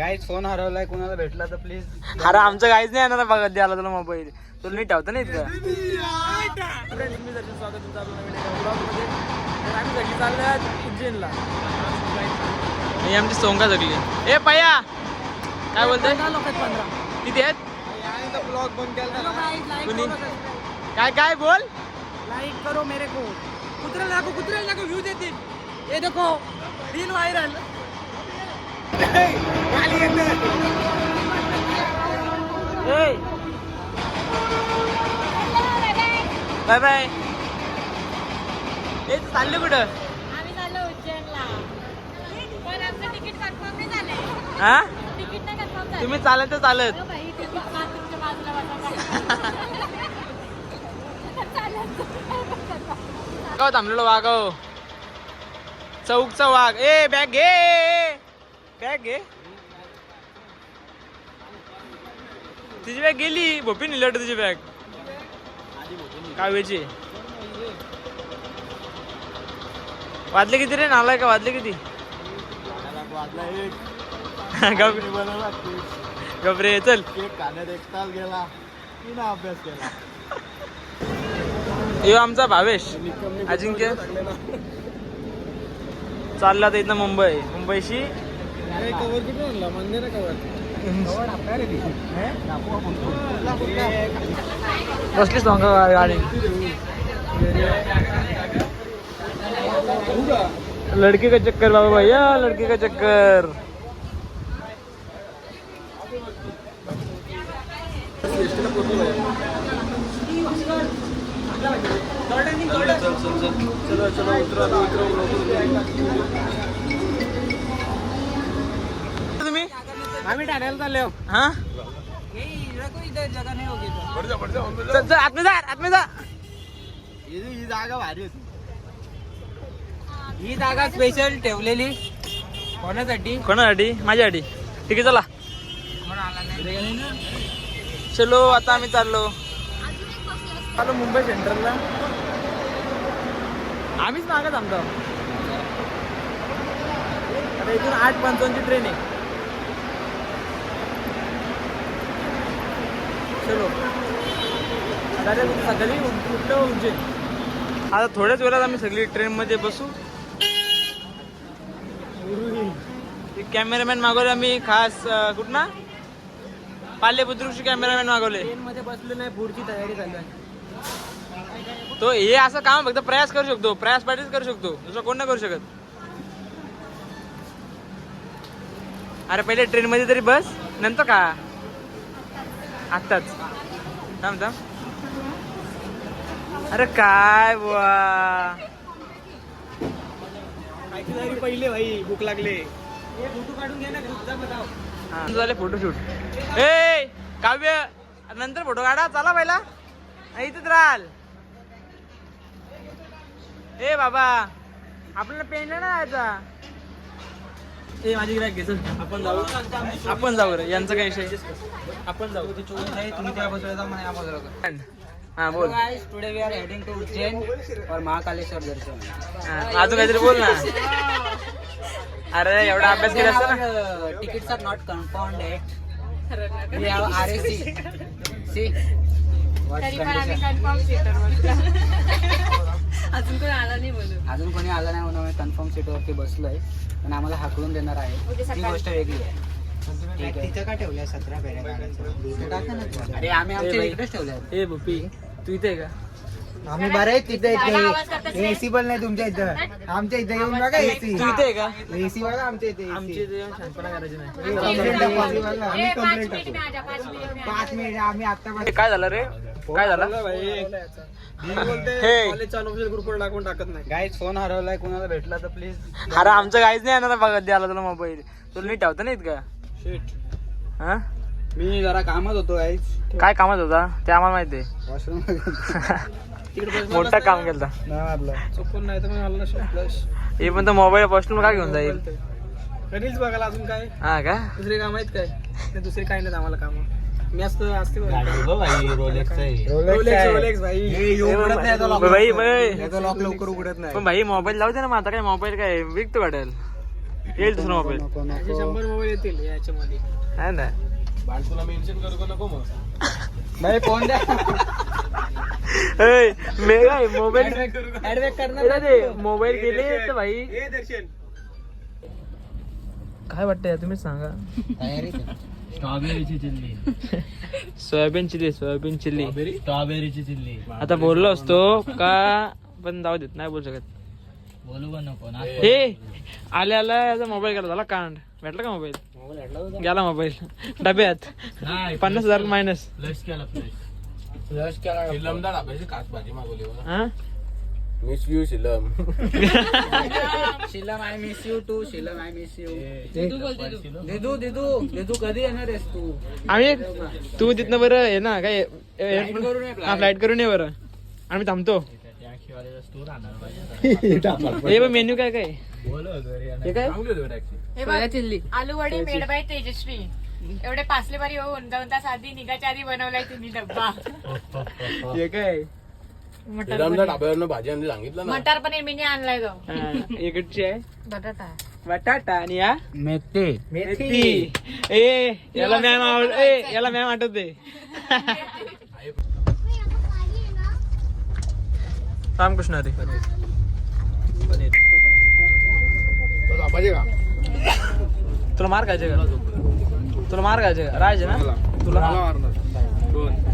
गाईच phone हरवलाय, कोणाला भेटला तर प्लीज. अरे आमचं काहीच नाही येणार बघा द्यायला तुला मोबाईल. तुला नीट ठेवता नाही इतकं. स्वागत तुमचं आपल्या व्हिडिओमध्ये. तर आम्ही सगळी चाललोय उज्जैनला. ही आमची सोंगा सगळी. ए पया काय बोलतोय? किती आहेत? ब्लॉग बंद केला. कुणी काय काय बोल? लाइक करो मेरे को. कुत्र्याला नको व्ह्यू देतील. ये देखो रील व्हायरल. Bye bye. ए चालले कुठं? आम्ही चाललो उज्जैनला. पण आमचं तिकीट कन्फर्म नाही झालंय. हा तिकीट नाही कन्फर्म झालं. तुम्ही चालत तर चालत. हो बाई, तिकीट का तुमच्या बाजूला बसा. वागाव थांबलेलो वागाव. चौकचा वाघ. ए बॅग घे, बॅग घे. तुझी बॅग गेली. भोपी नेली वाटत तुझी बॅग. कावेची. वाजले किती रे? नालाय का? वाजले किती? गबरे चल. गेला अभ्यास केला. यो आमचा भावेश अजिंक्य चालला तर इथनं मुंबईशी. कवर कुठून आणला? मंदिर कवर. बसलीच मग गाडी. लड़की का चक्कर बाबा भैया, लड़की का चक्कर. तुम्ही आम्ही ठाण्याला चाललो. हा जगा नाही होगी. आतमध्ये जा, आतमध्ये जा. ही जागा भारी होती. ही जागा स्पेशल ठेवलेली कोणासाठी? कोणासाठी? माझ्यासाठी. ठीक आहे चला. चलो आता आम्ही चाललो मुंबई सेंट्रलला. आम्हीच मागत थांबतो. आता इथून 8:55 ट्रेन आहे. चलो आता सकाळी उठलो उज्जैन. आता थोड्याच वेळात आम्ही सगळी ट्रेन मध्ये बसू. कॅमेरामॅन मागवले आम्ही खास. कुठं ना पालेपुत्रची कॅमेरामॅन मागवले. ट्रेन मध्ये बसलो नाही, पुढची तयारी चालू आहे. तो हे असं काम फक्त प्रयास करू शकतो. प्रयास पाठीच करू शकतो, दुसरं कोण नाही करू शकत. अरे पहिले ट्रेन मध्ये तरी बस, नंतर का आत्ताच थांब थांब. अरे काय बुवा, पहिले भाई भूक लागले. फोटो काढून घे ना ग्रुपचा बताव. झाले फोटोशूट. ए काव्य नंतर फोटो काढा. चला पहिला इथेच राहाल. ए बाबा आपल्याला पेंडला ना जायचा. ए माझी ग्रॅक घे चल. आपण जाऊ रे. यांचा काय विषय? आपण जाऊ. तुम्ही त्या बसवायचा म्हणे या बसवायचा. हा बोल. Today we are heading to Ujjain और महाकालेश्वर दर्शन. अजून काहीतरी बोल ना. अरे एवढा अभ्यास केला असता ना. Tickets are not confirmed yet. We have RAC. See what तरी पण आम्ही condition. कन्फर्म सीटवर अजून कोण आला नाही बोलू. अजून कोणी आलं नाही म्हणून आम्ही कन्फर्म सीटवरती बसलोय. पण आम्हाला हाकलून देणार आहे. ती गोष्ट वेगळी आहे. ठीक आहे. तिथं का ठेवल्या 17 फेऱ्या? अरे आम्ही आमच्या इकडेच ठेवले. ए भूपी तू इथे आहे का? आम्ही बरे आहेत तिथे. आवाज करतच नाही. एसी पण नाही तुमच्या इथं. आमच्या इथं येऊन बघा एसी. तू इथे आहे का? एसी बघा आमच्या इथे. आमची इथे येऊन शांतपणा करायची नाही. कंप्लेंट टाकू आम्ही बघा. आम्ही ए, 5 कंप्लेंट मिनिट टाकू. में आजा, 5 मिनिट में 5 मिनिट आम्ही आता काय झालं रे? काय झालं? हे ग्रुपवर टाकून टाकत नाही. गाईच फोन हरवलाय, कोणाला भेटला तर प्लीज. अरे आमचं काहीच नाही येणार बघा द्यायला तुला मोबाईल. तुला नीट ठेवता नाहीत का? हा मी जरा कामात होतो गाईच. काय कामात होता ते आम्हाला माहिती आहे. वॉशरूम मोठं काम केलं. नाही मारलं. चुकून नाही तर मी आलो फ्लश. हे पण तो मोबाईल पासून का घेऊन जाईल? रील्स बघायला अजून काय हा का? दुसरे काम आहेत काय? ते दुसरे काही नाहीत आम्हाला काम. मी असते रोलेक्स भाई भाई लॉक लवकर उघडत नाही. पण भाई मोबाईल लावू दे ना. मग आता काय मोबाईल काय विकतो वाटेल. येईल दुसरा मोबाईल. नको असे नको 100 मोबाईल येतील याच्यामध्ये. है ना तुला मेन्शन करू का नको मग? नाही फोन द्या. मोबाईल ऍडवेक करणार मोबाईल गेले तर भाई काय वाटतंय तुम्हीच सांगा. स्ट्रॉबेरीची चिल्ली. सोयाबीन चिल्ली स्ट्रॉबेरीची चिल्ली. आता बोललो असतो का पण जाऊ देत नाही बोलू शकत. बोलू का नको ना? हे आल्या याचा मोबाईल गेला झाला कांड भेटला का मोबाईल गेला मोबाईल डब्यात नाही 50,000 मायनस. लस केला शिलमदा डाब्याची काच भाजी मागवली बघा. हा miss you Shilam. Shilam I miss you too. Shilam I miss you. देदू कधी येणार आहेस तू? आम्ही तू तिथनं बरं आहे ना काय करून ये, फ्लाईट करून ये बरं आम्ही थांबतो. स्टोर आणणार पाहिजे. हे बघ मेन्यू काय काय हे काय हे बघ, आलू वडी मेड बाय तेजश्री. एवढे पासले बारी होऊन 2 तास आधी निघायच्या आधी बनवलाय तुम्ही डब्बा. हे काय शिलमदा डाब्यावरनं भाजी आणली सांगितलं ना. मटार पण एमीने आणलाय तो. इकडची आहे बटाटा. बटाटा आणि या मेथी. मेथी. याला मॅम आठवते. रामकृष्ण हरी. तो पाहिजे का? तुला मार खायचे का राहायचे ना तुला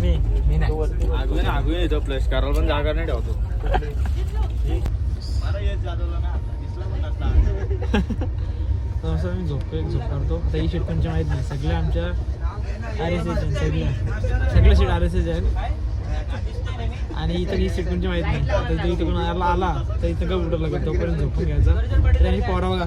मी आगून येतो प्लस करायला पण जागा नाही ठेवतो. मी झोप करतो. तरी सीट पण माहित नाही. सगळे आमच्या RSS आहेत. सगळे सीट RSS आहेत आणि इथं ही सीट पण माहित नाही. तर इथं कोण आला तर इथं का उठं लागत तोपर्यंत झोपून घ्यायचा. तरी पोरा बघा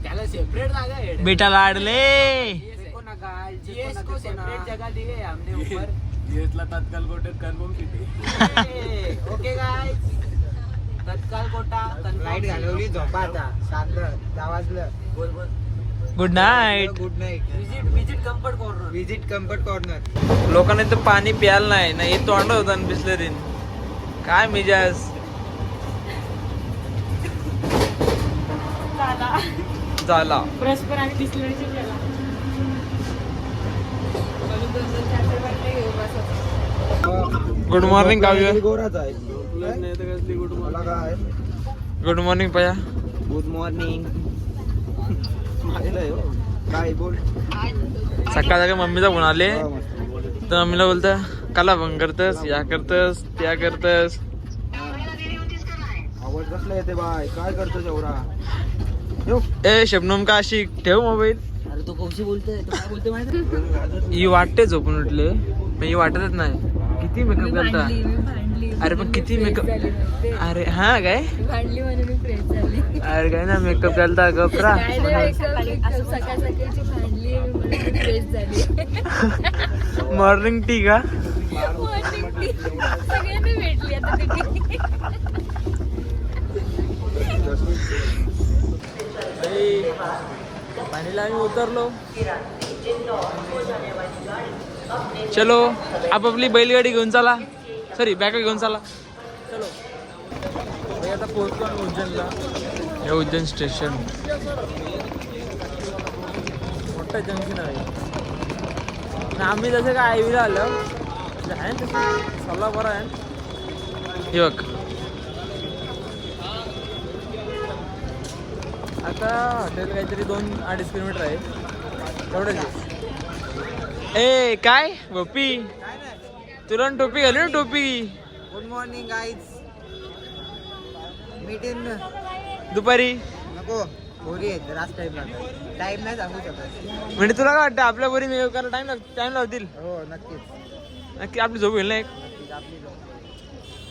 त्याला सेपरेट जागा आहे. बेटा लाडले सेपरेट जगह दी है हमने ऊपर. येसला तत्काल कोटेत कन्फर्म सिटी. Okay guys. तत्काल कोटा लाईट घालवली. झोपा आता. शांत. 10 वाजलं. बोल. Good night. Good night. Visit comfort corner. लोकांना इथं पाणी प्यायला नाही ना. हे तोंड होतं बिस्लरीन काय मिजाज झाला. ब्रश पण आणि बिस्लरीची केला. गुड मॉर्निंग काव्य. गोराच आहे. गुड मॉर्निंग पया. Good morning. काय बोल. सकाळ मम्मीचा फोन आले तर मम्मीला बोलतं काला फोन करतस या करतस त्या करतस. आवाज कसला येते बाय. काय करतोस एवढा. ए शबनम का अशी ठेव मोबाईल. अरे तो कौशी बोलतोय. तो काय बोलतोय माहिती? ही वाटते झोपून उठले पण ही वाटतच नाही. किती मेकअप घालता. अरे पण किती मेकअप. अरे हा काय भांडली म्हणून मी फ्रेश झाली. अरे काय ना मेकअप घालता गपरा. सकाळ सकाळची भांडली म्हणून फ्रेश झाली. मॉर्निंग टी का. सगळ्यांनी भेटली आता तिथे. पाणीला आम्ही उतरलो. चलो आपापली बैलगाडी घेऊन चला. सॉरी बॅग घेऊन चला. चलो आता पोहोचलो आम्ही उज्जैनला. हे उज्जैन स्टेशन मोठं जंक्शन आहे. आणि आम्ही जसं काय आयवीला आलो आहे तसं सल्ला बरा आहे. हे बघ आता हॉटेल काहीतरी 2-2.5 किलोमीटर आहे तेवढंच. ए काय बप्पी तुला टोपी घालू ना टोपी. Good morning guys. Meet in. दुपारी नको. बोरी आहेत. रास्त टाइम नाही सांगू शकत. म्हणजे तुला काय वाटतं आपल्या बरी मेकअप करायला टाइम लावतील. हो नक्कीच. नक्की आपली झोप होईल ना एक. आपली झोप.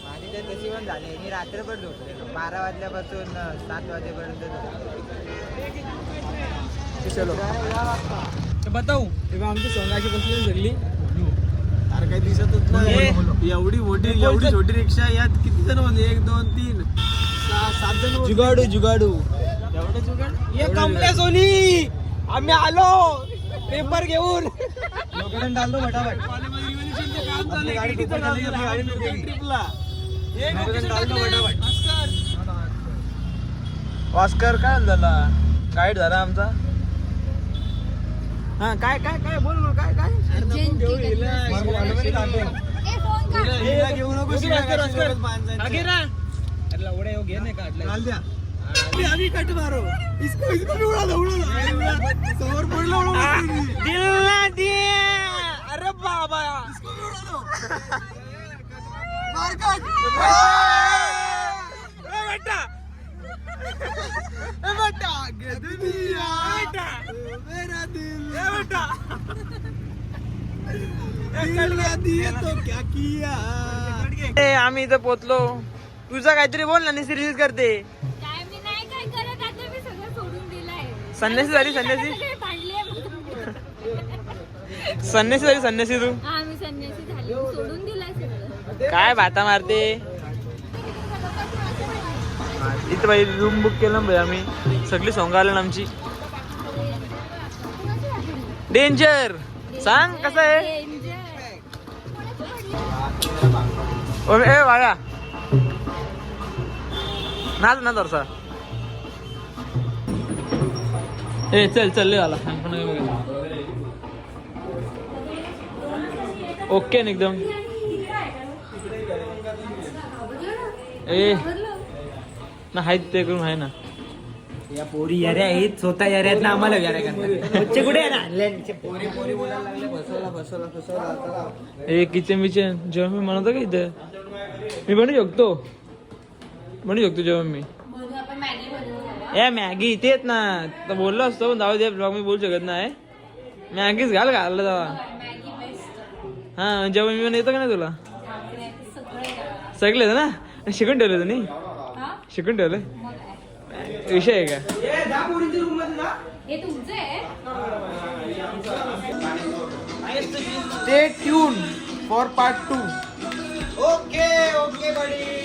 माझी तर तशी पण झाली. मी रात्रभर झोपलेलो. 12 वाजल्यापासून 7 वाजेपर्यंत झोपलो. चलो बताऊ तेव्हा आमची सोंगाची बसली सगळी. अरे काही दिसतच नाही. एवढी छोटी रिक्षा यात किती जण होते. 1 2 3 6 7 जण. जुगाडू एवढं जुगाड. ये कमले सोनी आम्ही आलो पेपर घेऊन. लोकांना डालतो फटाफट. गाडी ट्रिपला. ऑस्कर काय झाला गाईड झाला आमचा. हा काय काय काय बोल बोल काय काय घेऊ नको आम्ही कट मारो इसको इसको भी उड़ा दो समोर पडला अरे बाबा इसको भी उड़ा दो मार काट बेटा बेटा दुनिया बेटा मेरा दिल बेटा दिया तो क्या किया. आम्ही इथं पोचलो. तुझा काहीतरी बोल ना सिरीज करते. काय मी नाही काय करत आता मी सगळं सोडून दिलंय. संन्यासी झाली संन्यासी भांडले संन्यासी झाली संन्यासी तू हा मी संन्यासी झाली सोडून दिलाय सगळं. काय भाता मारते इथं बाई. रूम बुक केलं भाई आम्ही. सगळी सोंग आलं ना आमची. डेंजर सांग कसं आहे. ए वागा नाच ना दरसा. ए चल चल ले आला. ओके ना एकदम. ए ना हाय ते करून आहे ना. या पोरी यारे आहेत स्वतः यारे आहेत ना आम्हाला यारे करतात. कुठे आहे ना पोरी पोरी बोलायला लागले बसवला. ए किचन बिचन जेव्हा मी म्हणतो का इथं मी बनवू शकतो जेव्हा मी. ए मॅगी तेच ना तर बोललो असतो पण जाऊ दे ब्लॉग मी बोलू शकत नाही. मॅगीच घाललं जावा. हा जेव्हा मी येतो का नाही तुला सगळे ना शिकून ठेवलं तुम्ही. शिकून ठेवलं विषय आहे का. Stay tuned for part 2. Okay, okay, buddy.